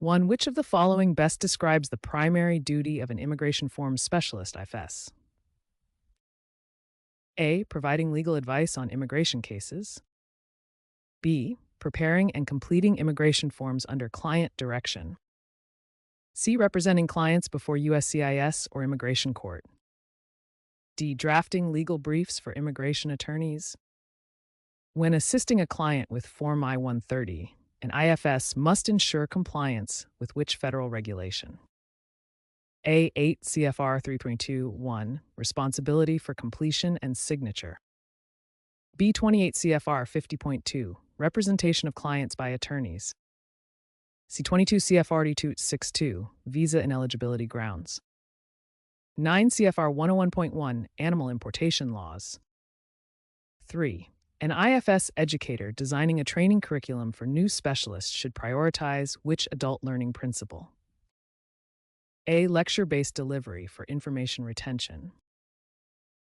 1. Which of the following best describes the primary duty of an immigration forms specialist, IFS? A. Providing legal advice on immigration cases. B. Preparing and completing immigration forms under client direction. C. Representing clients before uscis or immigration court. D. Drafting legal briefs for immigration attorneys. When assisting a client with Form I-130, an IFS must ensure compliance with which federal regulation? A. 8 CFR 3.2(1), responsibility for completion and signature. B. 28 CFR 50.2, representation of clients by attorneys. C. 22 CFR 262, visa ineligibility grounds. 9 CFR 101.1, animal importation laws. 3. An IFS educator designing a training curriculum for new specialists should prioritize which adult learning principle? A. Lecture-based delivery for information retention.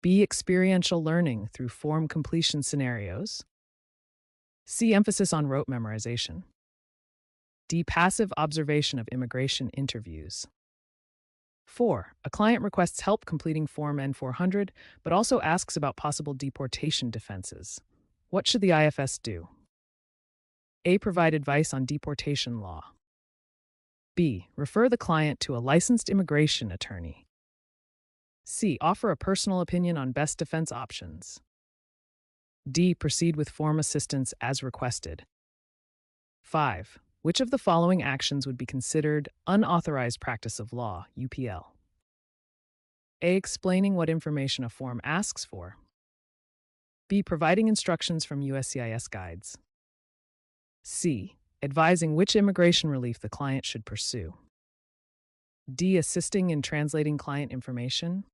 B. Experiential learning through form completion scenarios. C. Emphasis on rote memorization. D. Passive observation of immigration interviews. 4. A client requests help completing Form N-400, but also asks about possible deportation defenses. What should the IFS do? A. Provide advice on deportation law. B. Refer the client to a licensed immigration attorney. C. Offer a personal opinion on best defense options. D. Proceed with form assistance as requested. 5. Which of the following actions would be considered unauthorized practice of law, UPL? A. Explaining what information a form asks for. B. Providing instructions from USCIS guides. C. Advising which immigration relief the client should pursue. D. Assisting in translating client information.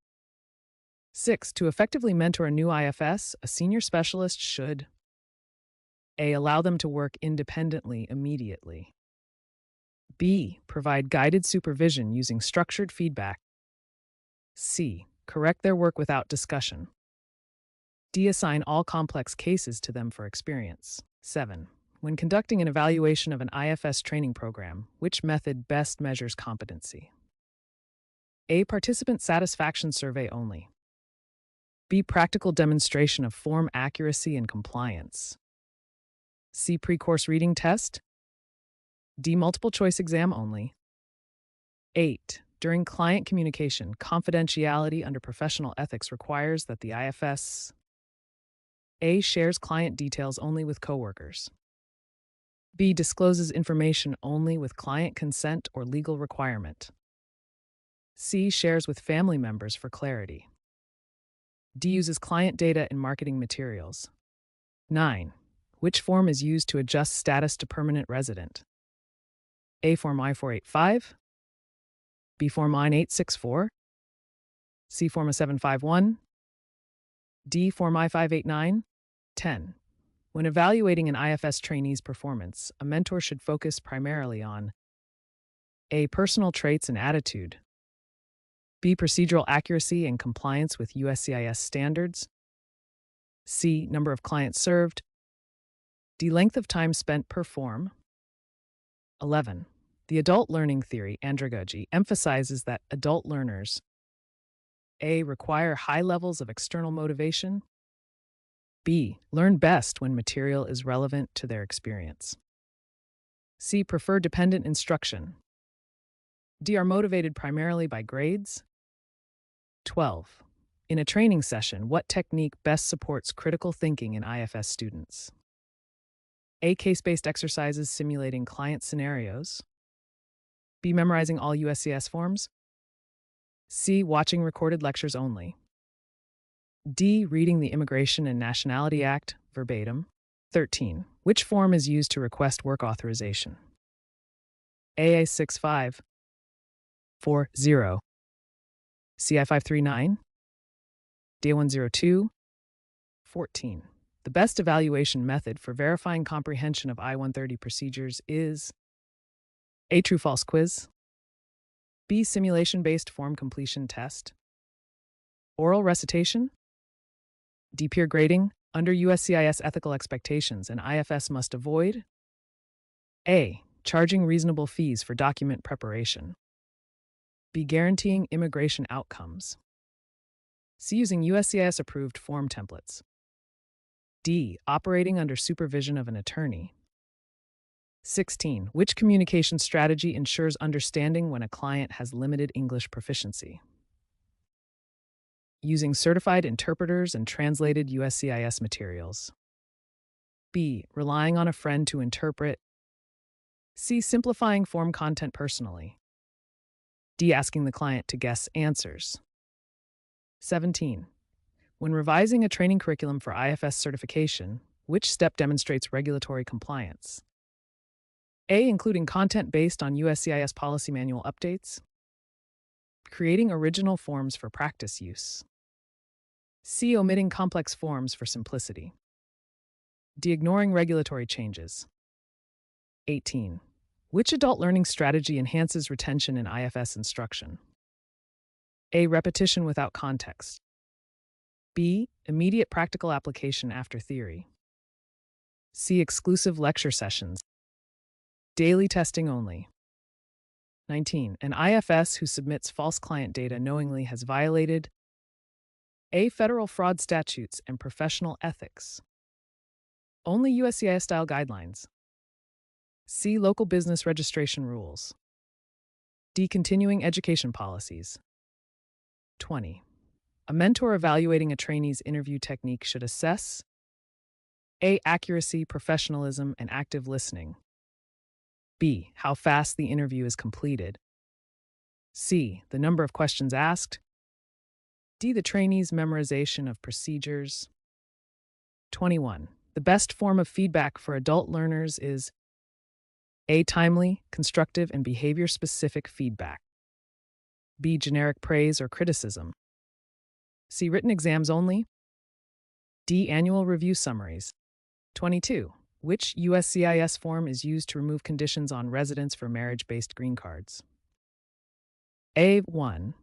6. To effectively mentor a new IFS, a senior specialist should A. Allow them to work independently immediately. B. Provide guided supervision using structured feedback. C. Correct their work without discussion. D. Assign all complex cases to them for experience. 7. When conducting an evaluation of an IFS training program, which method best measures competency? A. Participant satisfaction survey only. B. Practical demonstration of form accuracy and compliance. C. Pre-course reading test. D. Multiple choice exam only. 8. During client communication, confidentiality under professional ethics requires that the IFS A. Shares client details only with coworkers. B. Discloses information only with client consent or legal requirement. C. Shares with family members for clarity. D. Uses client data in marketing materials. 9. Which form is used to adjust status to permanent resident? A. Form I-485. B. Form I-864. C. Form I-751. D. Form I-589. 10. When evaluating an IFS trainee's performance, a mentor should focus primarily on A. Personal traits and attitude. B. Procedural accuracy and compliance with USCIS standards. C. Number of clients served. D. Length of time spent per form. 11. The adult learning theory, andragogy, emphasizes that adult learners A. Require high levels of external motivation. B. Learn best when material is relevant to their experience. C. Prefer dependent instruction. D. Are motivated primarily by grades. 12. In a training session, what technique best supports critical thinking in IFS students? A. Case-based exercises simulating client scenarios. B. Memorizing all USCIS forms. C. Watching recorded lectures only. D. Reading the Immigration and Nationality Act verbatim. 13. Which form is used to request work authorization? AA 6540, CI 539, DA 102. 14. The best evaluation method for verifying comprehension of I-130 procedures is A. True-false quiz. B. Simulation-based form completion test. Oral recitation. D. Peer grading. Under USCIS ethical expectations, an IFS must avoid A. Charging reasonable fees for document preparation. B. Guaranteeing immigration outcomes. C. Using USCIS-approved form templates. D. Operating under supervision of an attorney. 16. Which communication strategy ensures understanding when a client has limited English proficiency? Using certified interpreters and translated USCIS materials. B. Relying on a friend to interpret. C. Simplifying form content personally. D. Asking the client to guess answers. 17. When revising a training curriculum for IFS certification, which step demonstrates regulatory compliance? A. Including content based on USCIS policy manual updates. Creating original forms for practice use. C. Omitting complex forms for simplicity. D. Ignoring regulatory changes. 18. Which adult learning strategy enhances retention in IFS instruction? A. Repetition without context. B. Immediate practical application after theory. C. Exclusive lecture sessions. Daily testing only. 19. An IFS who submits false client data knowingly has violated A. Federal fraud statutes and professional ethics. Only USCIS-style guidelines. C. Local business registration rules. D. Continuing education policies. 20. A mentor evaluating a trainee's interview technique should assess A. Accuracy, professionalism, and active listening. B. How fast the interview is completed. C. The number of questions asked. D. The trainee's memorization of procedures. 21. The best form of feedback for adult learners is A. Timely, constructive, and behavior-specific feedback. B. Generic praise or criticism. C. Written exams only. D. Annual review summaries. 22. Which USCIS form is used to remove conditions on residence for marriage-based green cards? A1,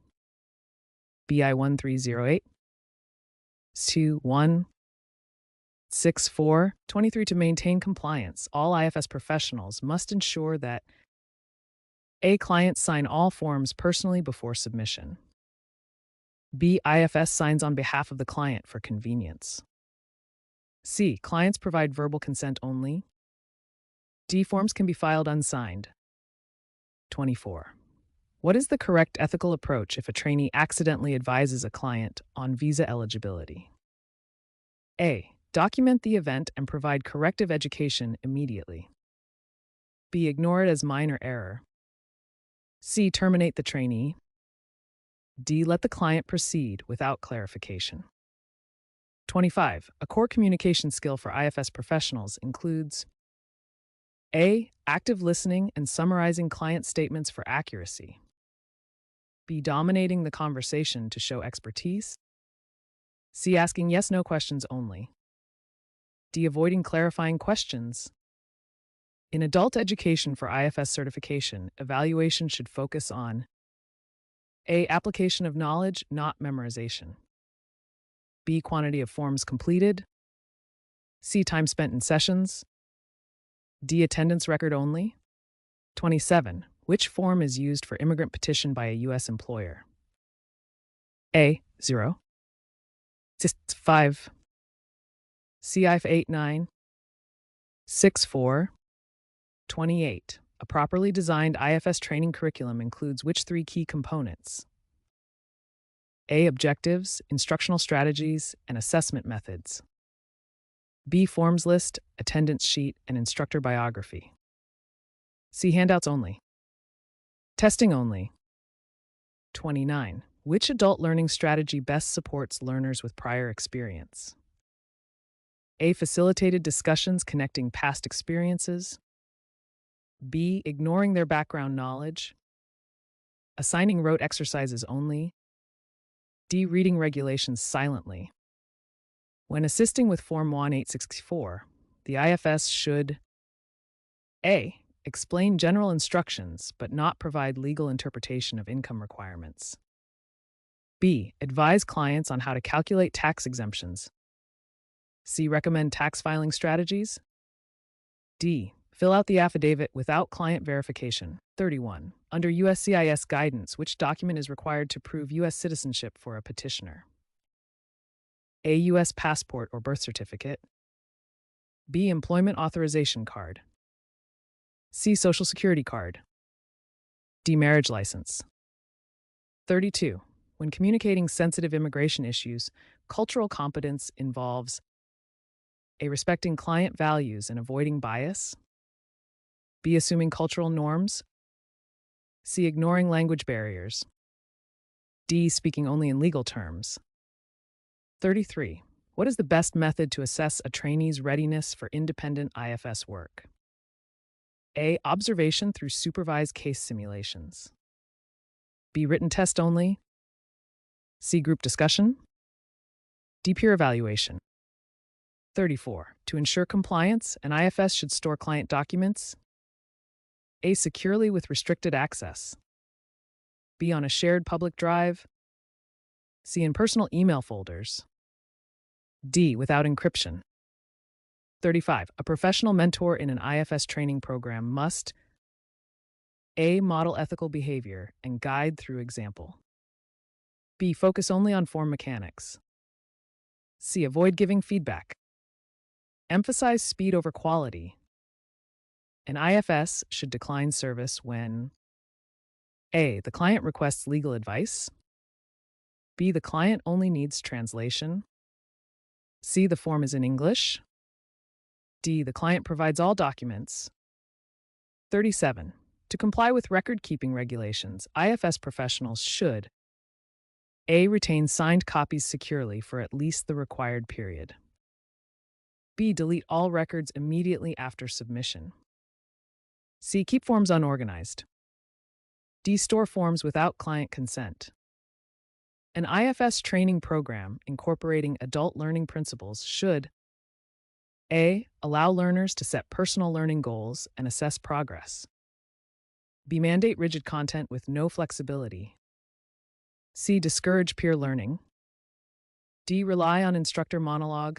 BI 1308, 2-1, 6-4, 23. To maintain compliance, all IFS professionals must ensure that A. Clients sign all forms personally before submission. B. IFS signs on behalf of the client for convenience. C. Clients provide verbal consent only. D. Forms can be filed unsigned. 24. What is the correct ethical approach if a trainee accidentally advises a client on visa eligibility? A. Document the event and provide corrective education immediately. B. Ignore it as minor error. C. Terminate the trainee. D. Let the client proceed without clarification. 25. A core communication skill for IFS professionals includes A. Active listening and summarizing client statements for accuracy. B. Dominating the conversation to show expertise. C. Asking yes/no questions only. D. Avoiding clarifying questions. In adult education for IFS certification, evaluation should focus on A. Application of knowledge, not memorization. B. Quantity of forms completed. C. Time spent in sessions. D. Attendance record only. 27. Which form is used for immigrant petition by a U.S. employer? A. 0. CIS 5. CIF 89. 6-4. 28. A properly designed IFS training curriculum includes which three key components? A. Objectives, instructional strategies, and assessment methods. B. Forms list, attendance sheet, and instructor biography. C. Handouts only. Testing only. 29. Which adult learning strategy best supports learners with prior experience? A. Facilitated discussions connecting past experiences. B. Ignoring their background knowledge. Assigning rote exercises only. D. Reading regulations silently. When assisting with Form 1864, the IFS should A. Explain general instructions but not provide legal interpretation of income requirements. B. Advise clients on how to calculate tax exemptions. C. Recommend tax filing strategies. D. Fill out the affidavit without client verification. 31. Under uscis guidance, which document is required to prove U.S. citizenship for a petitioner? A. U.S. passport or birth certificate. B. Employment authorization card. C. Social security card. D. Marriage license. 32. When communicating sensitive immigration issues, cultural competence involves A. Respecting client values and avoiding bias. B. Assuming cultural norms. C. Ignoring language barriers. D. Speaking only in legal terms. 33. What is the best method to assess a trainee's readiness for independent IFS work? A. Observation through supervised case simulations. B. Written test only. C. Group discussion. D. Peer evaluation. 34. To ensure compliance, an IFS should store client documents. A. Securely with restricted access. B. On a shared public drive. C. In personal email folders. D. Without encryption. 35. A professional mentor in an IFS training program must A. Model ethical behavior and guide through example. B. Focus only on form mechanics. C. Avoid giving feedback. Emphasize speed over quality. An IFS should decline service when A. The client requests legal advice. B. The client only needs translation. C. The form is in English. D. The client provides all documents. 37. To comply with record-keeping regulations, IFS professionals should A. Retain signed copies securely for at least the required period. B. Delete all records immediately after submission. C. Keep forms unorganized. D. Store forms without client consent. An IFS training program incorporating adult learning principles should A. Allow learners to set personal learning goals and assess progress. B. Mandate rigid content with no flexibility. C. Discourage peer learning. D. Rely on instructor monologue.